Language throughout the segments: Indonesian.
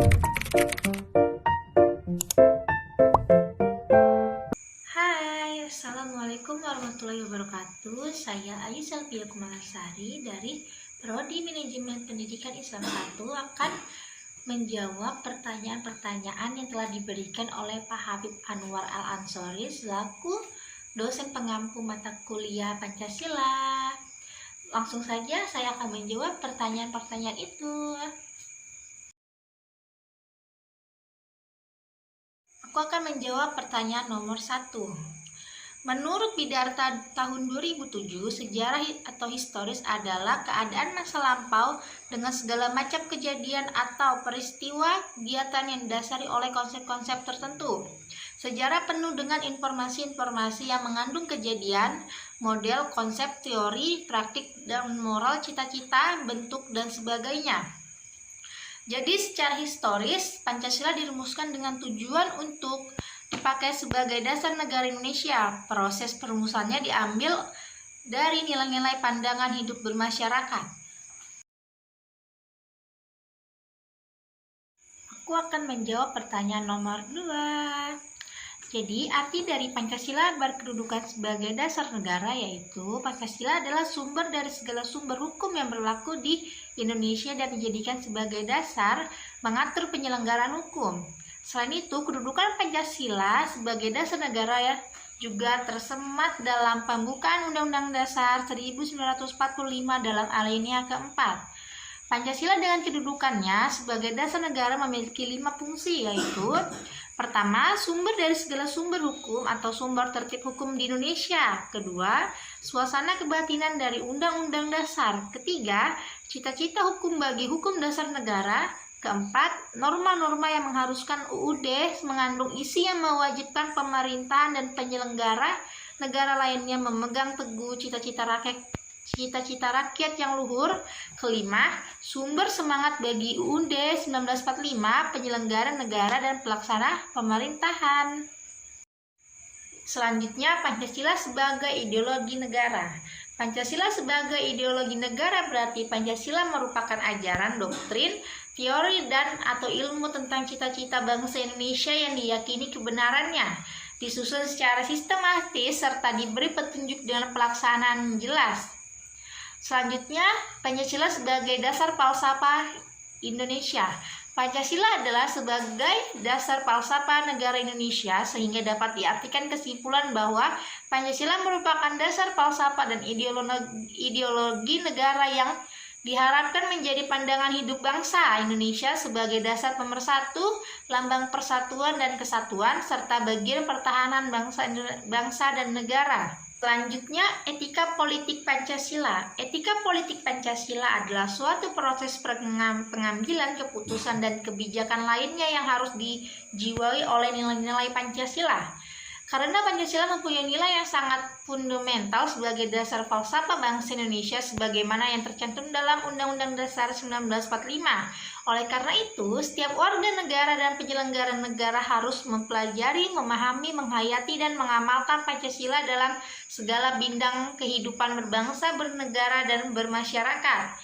Hai, Assalamualaikum warahmatullahi wabarakatuh. Saya Ayu Selvia Kumalasari dari Prodi Manajemen Pendidikan Islam 1 akan menjawab pertanyaan-pertanyaan yang telah diberikan oleh Pak Habib Anwar Al-Ansori selaku dosen pengampu mata kuliah Pancasila. Langsung saja saya akan menjawab pertanyaan-pertanyaan itu. Aku akan menjawab pertanyaan nomor 1. Menurut Bidharta tahun 2007, sejarah atau historis adalah keadaan masa lampau dengan segala macam kejadian atau peristiwa kegiatan yang didasari oleh konsep-konsep tertentu. Sejarah penuh dengan informasi-informasi yang mengandung kejadian, model, konsep, teori, praktik, dan moral, cita-cita, bentuk, dan sebagainya. Jadi secara historis, Pancasila dirumuskan dengan tujuan untuk dipakai sebagai dasar negara Indonesia. Proses perumusannya diambil dari nilai-nilai pandangan hidup bermasyarakat. Aku akan menjawab pertanyaan nomor 2. Jadi, arti dari Pancasila berkedudukan sebagai dasar negara yaitu Pancasila adalah sumber dari segala sumber hukum yang berlaku di Indonesia dan dijadikan sebagai dasar mengatur penyelenggaraan hukum. Selain itu, kedudukan Pancasila sebagai dasar negara juga tersemat dalam pembukaan Undang-Undang Dasar 1945 dalam alinea keempat. Pancasila dengan kedudukannya sebagai dasar negara memiliki 5 fungsi yaitu: pertama, sumber dari segala sumber hukum atau sumber tertib hukum di Indonesia. Kedua, suasana kebatinan dari Undang-Undang Dasar. Ketiga, cita-cita hukum bagi hukum dasar negara. Keempat, norma-norma yang mengharuskan UUD mengandung isi yang mewajibkan pemerintahan dan penyelenggara negara lainnya memegang teguh cita-cita rakyat yang luhur. Kelima, sumber semangat bagi UUD 1945, penyelenggara negara dan pelaksana pemerintahan. Selanjutnya, Pancasila sebagai ideologi negara. Pancasila sebagai ideologi negara berarti Pancasila merupakan ajaran, doktrin, teori, dan atau ilmu tentang cita-cita bangsa Indonesia yang diyakini kebenarannya, disusun secara sistematis serta diberi petunjuk dengan pelaksanaan jelas. Selanjutnya, Pancasila sebagai dasar falsafah Indonesia. Pancasila adalah sebagai dasar falsafah negara Indonesia sehingga dapat diartikan kesimpulan bahwa Pancasila merupakan dasar falsafah dan ideologi negara yang diharapkan menjadi pandangan hidup bangsa Indonesia sebagai dasar pemersatu, lambang persatuan dan kesatuan, serta bagian pertahanan bangsa dan negara. Selanjutnya, etika politik Pancasila. Etika politik Pancasila adalah suatu proses pengambilan keputusan dan kebijakan lainnya yang harus dijiwai oleh nilai-nilai Pancasila. Karena Pancasila mempunyai nilai yang sangat fundamental sebagai dasar falsafah bangsa Indonesia sebagaimana yang tercantum dalam Undang-Undang Dasar 1945. Oleh karena itu, setiap warga negara dan penyelenggara negara harus mempelajari, memahami, menghayati, dan mengamalkan Pancasila dalam segala bidang kehidupan berbangsa, bernegara, dan bermasyarakat.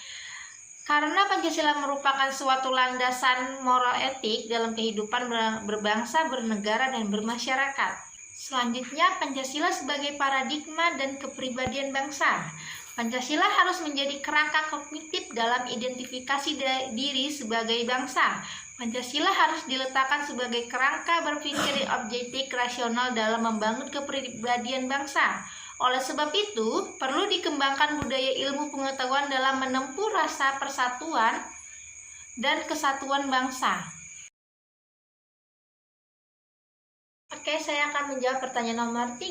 Karena Pancasila merupakan suatu landasan moral etik dalam kehidupan berbangsa, bernegara, dan bermasyarakat. Selanjutnya, Pancasila sebagai paradigma dan kepribadian bangsa. Pancasila harus menjadi kerangka kognitif dalam identifikasi diri sebagai bangsa. Pancasila harus diletakkan sebagai kerangka berpikir objektif rasional dalam membangun kepribadian bangsa. Oleh sebab itu, perlu dikembangkan budaya ilmu pengetahuan dalam menempuh rasa persatuan dan kesatuan bangsa. Oke, saya akan menjawab pertanyaan nomor 3.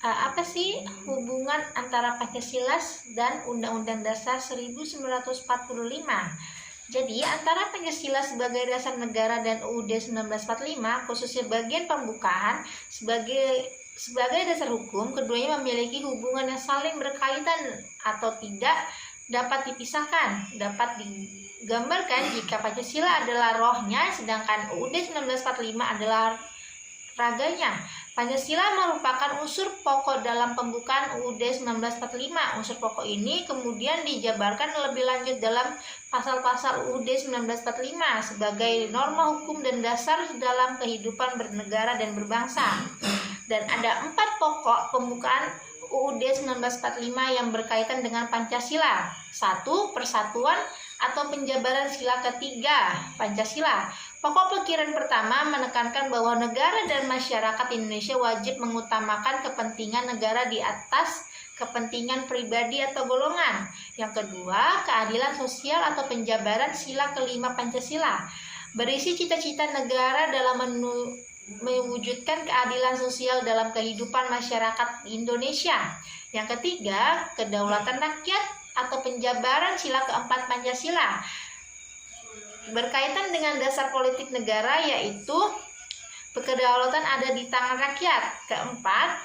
Apa sih hubungan antara Pancasila dan Undang-Undang Dasar 1945? Jadi, antara Pancasila sebagai dasar negara dan UUD 1945, khususnya bagian pembukaan, sebagai dasar hukum, keduanya memiliki hubungan yang saling berkaitan atau tidak dapat dipisahkan. Dapat digambarkan jika Pancasila adalah rohnya, sedangkan UUD 1945 adalah raganya. Pancasila merupakan unsur pokok dalam pembukaan UUD 1945. Unsur pokok ini kemudian dijabarkan lebih lanjut dalam pasal-pasal UUD 1945 sebagai norma hukum dan dasar dalam kehidupan bernegara dan berbangsa. Dan ada 4 pokok pembukaan UUD 1945 yang berkaitan dengan Pancasila. 1. Persatuan atau penjabaran sila ketiga Pancasila. Pokok pikiran pertama menekankan bahwa negara dan masyarakat Indonesia wajib mengutamakan kepentingan negara di atas kepentingan pribadi atau golongan. Yang kedua, keadilan sosial atau penjabaran sila kelima Pancasila. Berisi cita-cita negara dalam mewujudkan keadilan sosial dalam kehidupan masyarakat Indonesia. Yang ketiga, kedaulatan rakyat atau penjabaran sila keempat Pancasila. Berkaitan dengan dasar politik negara, yaitu kedaulatan ada di tangan rakyat. Keempat,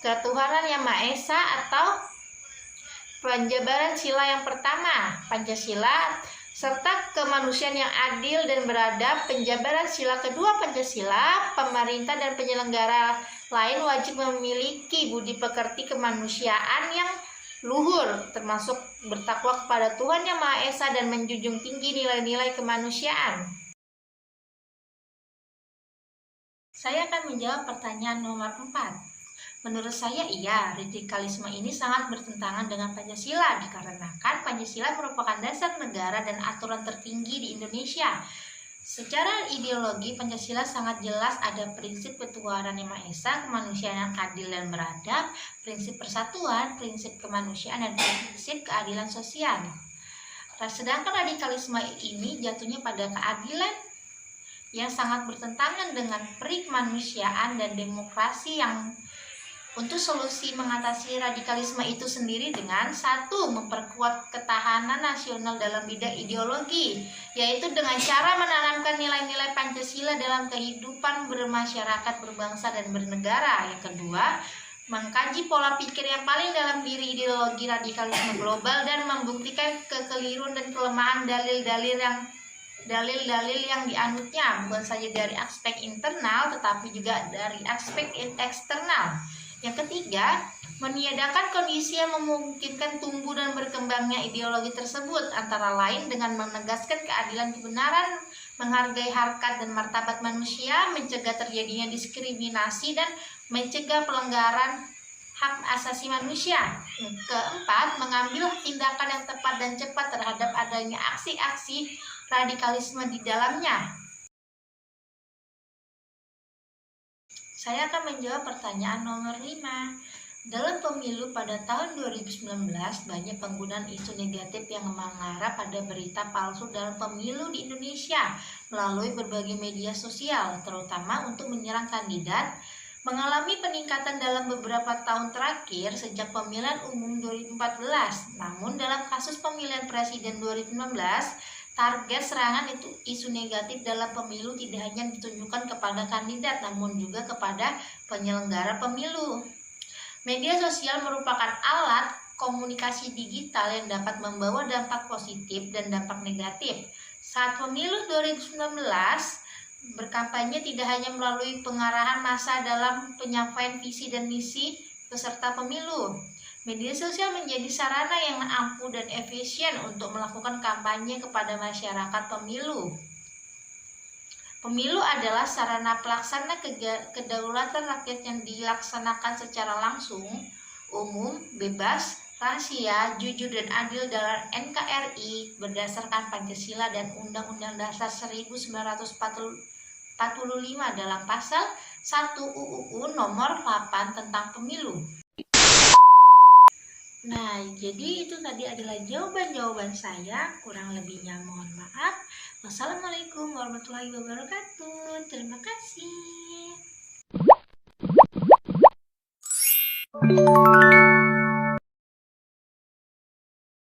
ketuhanan yang Maha Esa atau penjabaran sila yang pertama Pancasila, serta kemanusiaan yang adil dan beradab. Penjabaran sila kedua Pancasila, pemerintah dan penyelenggara lain wajib memiliki budi pekerti kemanusiaan yang luhur, termasuk bertakwa kepada Tuhan Yang Maha Esa dan menjunjung tinggi nilai-nilai kemanusiaan. Saya akan menjawab pertanyaan nomor 4. Menurut saya, iya, radikalisme ini sangat bertentangan dengan Pancasila dikarenakan Pancasila merupakan dasar negara dan aturan tertinggi di Indonesia. Secara ideologi, Pancasila sangat jelas ada prinsip ketuhanan Yang Maha Esa, kemanusiaan yang adil dan beradab, prinsip persatuan, prinsip kemanusiaan, dan prinsip keadilan sosial. Sedangkan radikalisme ini jatuhnya pada keadilan yang sangat bertentangan dengan peri kemanusiaan dan demokrasi. Yang untuk solusi mengatasi radikalisme itu sendiri dengan 1. Memperkuat ketahanan nasional dalam bidang ideologi, yaitu dengan cara menanamkan nilai-nilai Pancasila dalam kehidupan bermasyarakat, berbangsa, dan bernegara. Yang kedua, mengkaji pola pikir yang paling dalam diri ideologi radikalisme global dan membuktikan kekeliruan dan kelemahan dalil-dalil yang dianutnya, bukan saja dari aspek internal tetapi juga dari aspek eksternal. Yang ketiga, meniadakan kondisi yang memungkinkan tumbuh dan berkembangnya ideologi tersebut, antara lain dengan menegaskan keadilan kebenaran, menghargai harkat dan martabat manusia, mencegah terjadinya diskriminasi, dan mencegah pelanggaran hak asasi manusia. Keempat, mengambil tindakan yang tepat dan cepat terhadap adanya aksi-aksi radikalisme di dalamnya. Saya akan menjawab pertanyaan nomor 5. Dalam pemilu pada tahun 2019, banyak penggunaan isu negatif yang mengarah pada berita palsu dalam pemilu di Indonesia melalui berbagai media sosial, terutama untuk menyerang kandidat, mengalami peningkatan dalam beberapa tahun terakhir sejak pemilihan umum 2014. Namun dalam kasus pemilihan presiden 2019, target serangan isu negatif dalam pemilu tidak hanya ditunjukkan kepada kandidat, namun juga kepada penyelenggara pemilu. Media sosial merupakan alat komunikasi digital yang dapat membawa dampak positif dan dampak negatif. Saat pemilu 2019, berkampanye tidak hanya melalui pengarahan massa dalam penyampaian visi dan misi peserta pemilu. Media sosial menjadi sarana yang ampuh dan efisien untuk melakukan kampanye kepada masyarakat pemilu. Pemilu adalah sarana pelaksana kedaulatan rakyat yang dilaksanakan secara langsung, umum, bebas, rahasia, jujur, dan adil dalam NKRI berdasarkan Pancasila dan Undang-Undang Dasar 1945 dalam Pasal 1 UUU Nomor 8 tentang Pemilu. Nah, jadi itu tadi adalah jawaban-jawaban saya. Kurang lebihnya mohon maaf. Wassalamualaikum warahmatullahi wabarakatuh. Terima kasih.